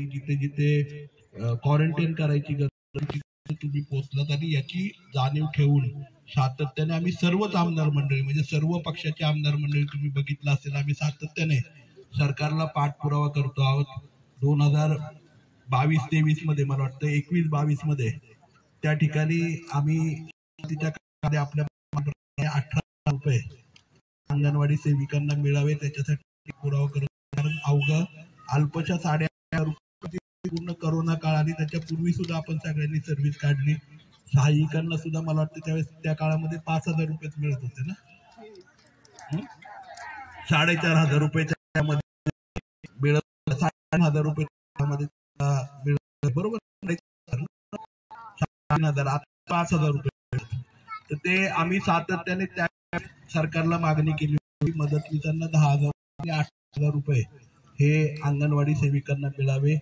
जिथे जिथे क्वारंटाईन करायची गरज तुम्ही पोहोचलात आणि याची जाणीव ठेवून सातत्याने आम्ही सर्वच आमदार मंडळी म्हणजे सर्व पक्षाचे आमदार मंडळी तुम्ही बघितलं असेल आम्ही सातत्याने सरकारला पाठपुरावा करतो आहोत. 2022-23 मध्ये मला वाटतं 21-22 मध्ये त्या ठिकाणी आम्ही आपल्या 18 रुपये अंगणवाडी सेविकांना मिळावे त्याच्यासाठी पुरावा करतो. कारण अवघा अल्पशा 8.5 रुपये पूर्ण करोना काळ आणि त्याच्या पूर्वी सुद्धा आपण सगळ्यांनी सर्व्हिस काढली. सहाय्यकांना सुद्धा मला वाटतं त्यावेळेस त्या काळामध्ये 5,000 रुपयेच मिळत होते ना. 4,500 रुपयाच्या मध्ये मिळत 6,000 रुपये बरोबर 6,000 5,000 रुपये. तर ते आम्ही सातत्याने त्या सरकारला मागणी केली होती. मदतनीसांना 10,000 आणि 8,000 रुपये हे अंगणवाडी सेविकांना मिळावे.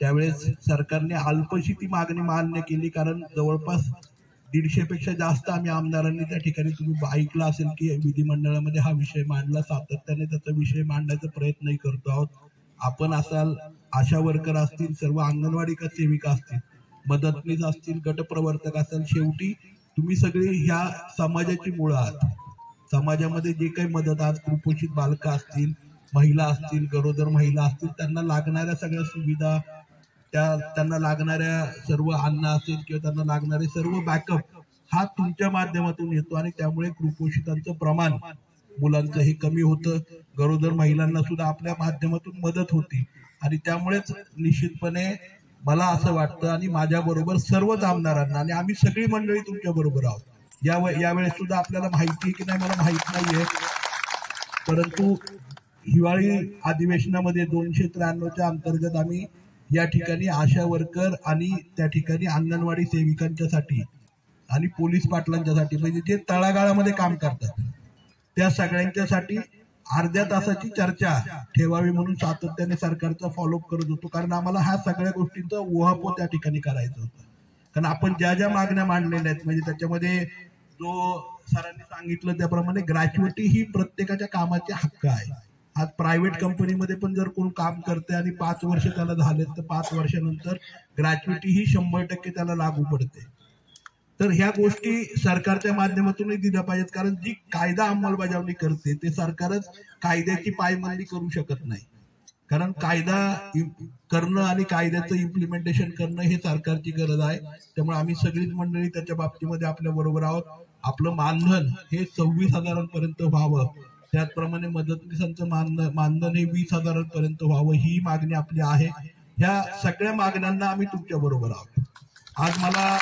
त्यावेळेस सरकारने अल्पशी ती मागणी मान्य केली. कारण जवळपास 150 पेक्षा जास्त आम्ही आमदारांनी त्या ठिकाणी तुम्ही ऐकलं असेल की विधिमंडळामध्ये हा विषय मांडला. सातत्याने त्याचा विषय मांडण्याचा प्रयत्नही करतो आहोत. आपण असाल, आशा वर्कर असतील, सर्व अंगणवाडी सेविका असतील, मदतनीस असतील, गटप्रवर्तक असाल, शेवटी तुम्ही सगळे ह्या समाजाची मुळं आहात. समाजामध्ये जे काही मदत आज कुपोषित बालकं असतील, महिला असतील, गरोदर महिला असतील, त्यांना लागणाऱ्या सगळ्या सुविधा, त्यांना लागणाऱ्या सर्व अन्न असेल किंवा त्यांना लागणारे सर्व बॅकअप हा तुमच्या माध्यमातून येतो आणि त्यामुळे कुपोषितांचं प्रमाण मुलांचं हे कमी होतं. गरोदर महिलांना सुद्धा आपल्या माध्यमातून मदत होती आणि त्यामुळेच निश्चितपणे मला असं वाटतं आणि माझ्या बरोबर सर्वच आमदारांना आणि आम्ही सगळी मंडळी तुमच्या बरोबर आहोत. यावेळेस सुद्धा आपल्याला माहिती आहे की नाही मला माहित नाहीये, परंतु हिवाळी अधिवेशनामध्ये 293च्या अंतर्गत आम्ही या ठिकाणी आशा वर्कर आणि त्या ठिकाणी अंगणवाडी सेविकांच्यासाठी आणि पोलीस पाटलांच्यासाठी म्हणजे जे तळागाळामध्ये काम करतात त्या सगळ्यांच्यासाठी अर्ध्या तासाची चर्चा ठेवावी म्हणून सातत्याने सरकारचा फॉलोअप करत होतो. कारण आम्हाला ह्या सगळ्या गोष्टींचा उहापोह त्या ठिकाणी करायचा होता. कारण आपण ज्या ज्या मागण्या मांडलेल्या आहेत म्हणजे त्याच्यामध्ये जो सरांनी सांगितलं त्याप्रमाणे ग्रॅच्युइटी ही प्रत्येकाच्या कामाचे हक्क आहे. आज प्रायव्हेट कंपनीमध्ये पण जर कोण काम करते आणि 5 वर्ष त्याला झाले तर 5 वर्षानंतर ग्रॅच्युइटी ही 100% त्याला लागू पडते. तर ह्या गोष्टी सरकारच्या माध्यमातूनही दिल्या पाहिजेत. कारण जी कायदा अंमलबजावणी करते ते सरकारच कायद्याची पायमल्ली करू शकत नाही. कारण कायदा करणं आणि कायद्याचं इम्प्लिमेंटेशन करणं हे सरकारची गरज आहे. त्यामुळे आम्ही सगळीच मंडळी त्याच्या बाबतीमध्ये आपल्या बरोबर आहोत. आपलं मानधन हे 26,000 पर्यंत व्हावं, त्याचप्रमाणे मदतनीसांचं मानधन हे 20,000 पर्यंत व्हावं ही मागणी आपली आहे. ह्या सगळ्या मागण्यांना आम्ही तुमच्या बरोबर आहोत. आज मला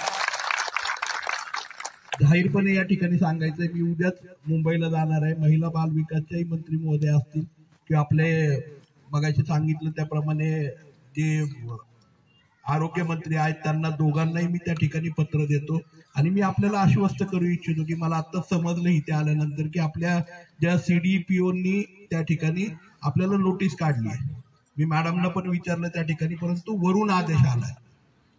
जाहीरपणे या ठिकाणी सांगायचंय मी उद्याच मुंबईला जाणार आहे. महिला बाल विकासच्याही मंत्री महोदय असतील किंवा आपले मगाशी सांगितलं त्याप्रमाणे जे आरोग्य मंत्री आहेत त्यांना दोघांनाही मी त्या ठिकाणी पत्र देतो आणि मी आपल्याला आश्वस्त करू इच्छितो की मला आता समजलं इथे आल्यानंतर की आपल्या ज्या CDPOनी त्या ठिकाणी आपल्याला नोटीस काढली आहे. मी मॅडमला पण विचारलं त्या ठिकाणी, परंतु वरून आदेश आलाय.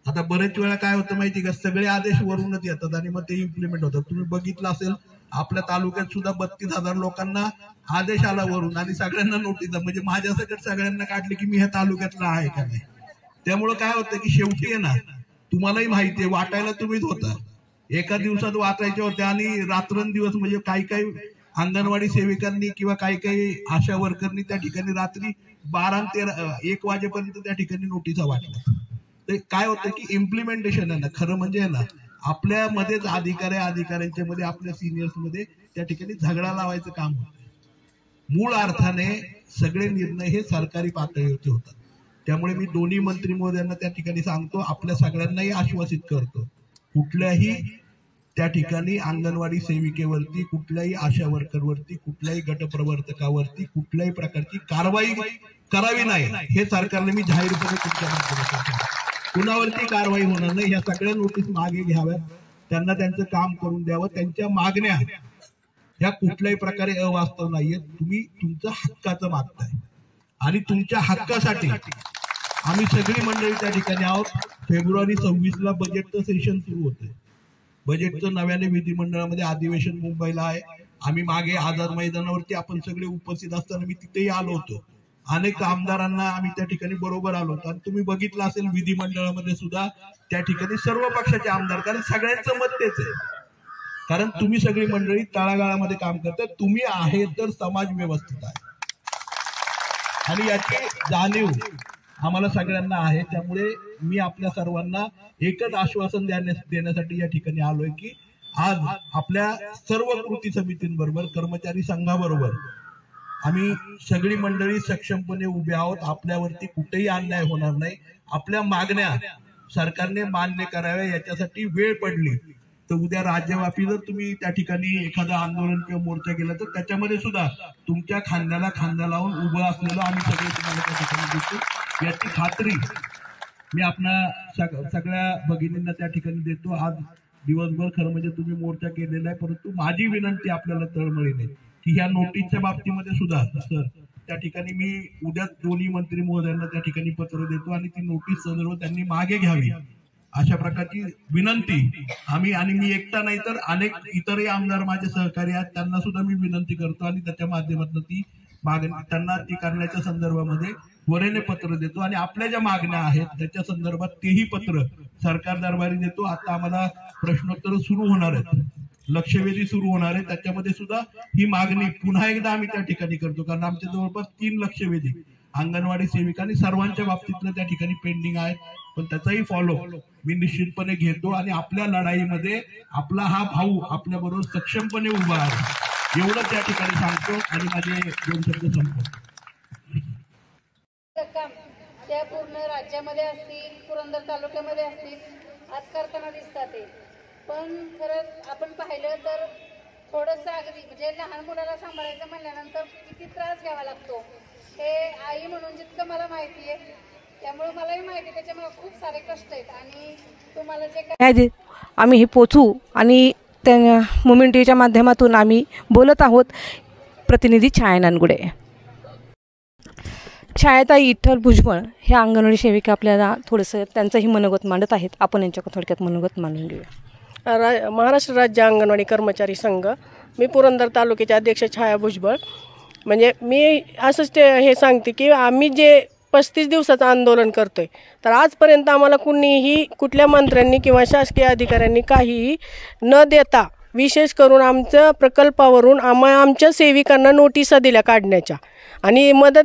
आता बरेच वेळा काय होतं माहिती का, सगळे आदेश वरूनच येतात आणि मग ते इम्प्लिमेंट होतात. तुम्ही बघितलं असेल आपल्या तालुक्यात सुद्धा 32,000 लोकांना आदेश आला वरून आणि सगळ्यांना नोटीस, म्हणजे माझ्यासकट सगळ्यांना काढले की मी ह्या तालुक्यातला आहे का नाही. त्यामुळे काय होतं की शेवटी आहे ना, तुम्हालाही माहिती आहे वाटायला तुम्हीच होता. एका दिवसात वाचायच्या होत्या आणि रात्रंदिवस म्हणजे काही काही अंगणवाडी सेविकांनी किंवा काही काही आशा वर्करनी त्या ठिकाणी रात्री 12 आणि 13 1 वाजेपर्यंत त्या ठिकाणी नोटिसा वाटल्या. ते काय होतं की इम्प्लिमेंटेशन आहे ना खरं म्हणजे आहे ना आपल्यामध्येच अधिकाऱ्यांच्या मध्ये आपल्या सिनियर्स मध्ये त्या ठिकाणी झगडा लावायचं काम होतं. मूळ अर्थाने सगळे निर्णय हे सरकारी पातळीवरती होतात. त्यामुळे मी दोन्ही मंत्री महोदयांना त्या ठिकाणी सांगतो, आपल्या सगळ्यांनाही आश्वासित करतो, कुठल्याही त्या ठिकाणी अंगणवाडी सेविकेवरती, कुठल्याही आशा वर्करवरती, कुठल्याही गटप्रवर्तकावरती कुठल्याही प्रकारची कारवाई करावी नाही हे सरकारने मी जाहीरपणे तुमच्या माध्यमातून कुणावरती कारवाई होणार नाही. या सगळ्या नोटीस मागे घ्याव्यात, त्यांना त्यांचं काम करून द्यावं. त्यांच्या मागण्या ह्या कुठल्याही प्रकारे अवास्तव नाहीये. तुम्ही तुमचं हक्काचं मागताय आणि तुमच्या हक्कासाठी आम्ही सगळी मंडळी त्या ठिकाणी आहोत. फेब्रुवारी 26ला बजेटचं सेशन सुरू होतंय. बजेटचं नव्याने विधिमंडळामध्ये अधिवेशन मुंबईला आहे. आम्ही मागे आझाद मैदानावरती आपण सगळे उपस्थित असताना मी तिथेही आलो होतो अनेक आमदारांना आम्ही त्या ठिकाणी बरोबर आलो होतो आणि तुम्ही बघितलं असेल विधिमंडळामध्ये सुद्धा त्या ठिकाणी सर्व पक्षाचे आमदार, कारण सगळ्यांचं मत तेच आहे, कारण तुम्ही सगळी मंडळी तळागाळामध्ये काम करता, तुम्ही आहे तर समाज व्यवस्थित आहे आणि याची जाणीव आम्हाला सगळ्यांना आहे। त्यामुळे मी आपल्या सर्वांना एकच आश्वासन देण्यासाठी या ठिकाणी आलोय की आज आपल्या सर्व कृती समितींबरोबर, कर्मचारी संघाबरोबर आम्ही सगळी मंडळी सक्षमपणे उभे आहोत। आपल्यावरती कुठेही अन्याय होणार नाही। आपल्या मागण्या सरकारने मान्य कराव्या याच्यासाठी वेळ पडली तर उद्या राज्यव्यापी जर तुम्ही त्या ठिकाणी एखादं आंदोलन किंवा मोर्चा केला तर त्याच्यामध्ये सुद्धा तुमच्या खांद्याला खांदा लावून उभं असलेलं आम्ही सगळे तुम्हाला त्या ठिकाणी देतो याची खात्री मी आपल्या सगळ्या भगिनींना त्या ठिकाणी देतो। आज दिवसभर खरं म्हणजे तुम्ही मोर्चा केलेला आहे, परंतु माझी विनंती आपल्याला तळमळीने की ह्या नोटीसच्या बाबतीमध्ये सुद्धा सर त्या ठिकाणी मी उद्या दोन्ही मंत्री महोदयांना त्या ठिकाणी पत्र देतो आणि ती नोटीस संदर्भ त्यांनी मागे घ्यावी अशा प्रकारची विनंती आम्ही, आणि मी एकटा नाही तर अनेक इतरही आमदार माझे सहकारी आहेत त्यांना सुद्धा मी विनंती करतो आणि त्याच्या माध्यमातून ती मागणी त्यांना ती करण्याच्या संदर्भामध्ये त्वरेने पत्र देतो आणि आपल्या ज्या मागण्या आहेत त्याच्या संदर्भात तेही पत्र सरकार दरबारी देतो। आता आम्हाला प्रश्नोत्तर सुरू होणार आहेत, लक्षवेधी सुरू होणार आहे, त्याच्यामध्ये सुद्धा ही मागणी पुन्हा एकदा आम्ही त्या ठिकाणी करतो, कारण आमच्या जवळपास 3 लक्षवेधी अंगणवाडी सेविका आणि सर्वांच्या बाबतीतलं त्या ठिकाणी पेंडिंग आहे, पण त्याचाही फॉलो मी निश्चितपणे घेतो आणि आपल्या लढाईमध्ये आपला हा भाऊ आपल्या बरोबर सक्षमपणे उभा आहे एवढं त्या ठिकाणी सांगतो आणि माझे 2 शब्द संपतो। त्या पूर्ण राज्यामध्ये असतील, पुरंदर तालुक्यामध्ये असतील, आज करताना दिसतात, पण खरंच आपण पाहिलं तर थोडंसं अगदी म्हणजे लहान मुलाला सांभाळायचं म्हणल्यानंतर किती त्रास घ्यावा लागतो हे आई म्हणून जितकं मला माहिती आहे, त्यामुळे मलाही माहिती आहे, त्याच्यामुळे खूप सारे कष्ट आहेत आणि तुम्हाला जे काय आम्ही हे पोचू आणि त्या मोमेंट टीव्हीच्या माध्यमातून आम्ही बोलत आहोत। प्रतिनिधी छाया नानगुडे। छायाताई विठ्ठल भुजबळ ह्या अंगणवाडी सेविका आपल्याला थोडंसं त्यांचंही मनोगत मांडत आहेत, आपण यांच्याकडे थोडक्यात मनोगत मांडून घेऊया। महाराष्ट्र राज्य अंगणवाडी कर्मचारी संघ, मी पुरंदर तालुक्याचे अध्यक्ष छाया भुजबळ। म्हणजे मी असंच हे सांगते की आम्ही जे 35 दिवसाचं आंदोलन करतोय तर आजपर्यंत आम्हाला कुणीही कुठल्या मंत्र्यांनी किंवा शासकीय अधिकाऱ्यांनी काहीही न देता, विशेष करून आमच्या प्रकल्पावरून आम्हाला आमच्या सेविकांना नोटिसा दिल्या काढण्याच्या आणि मदत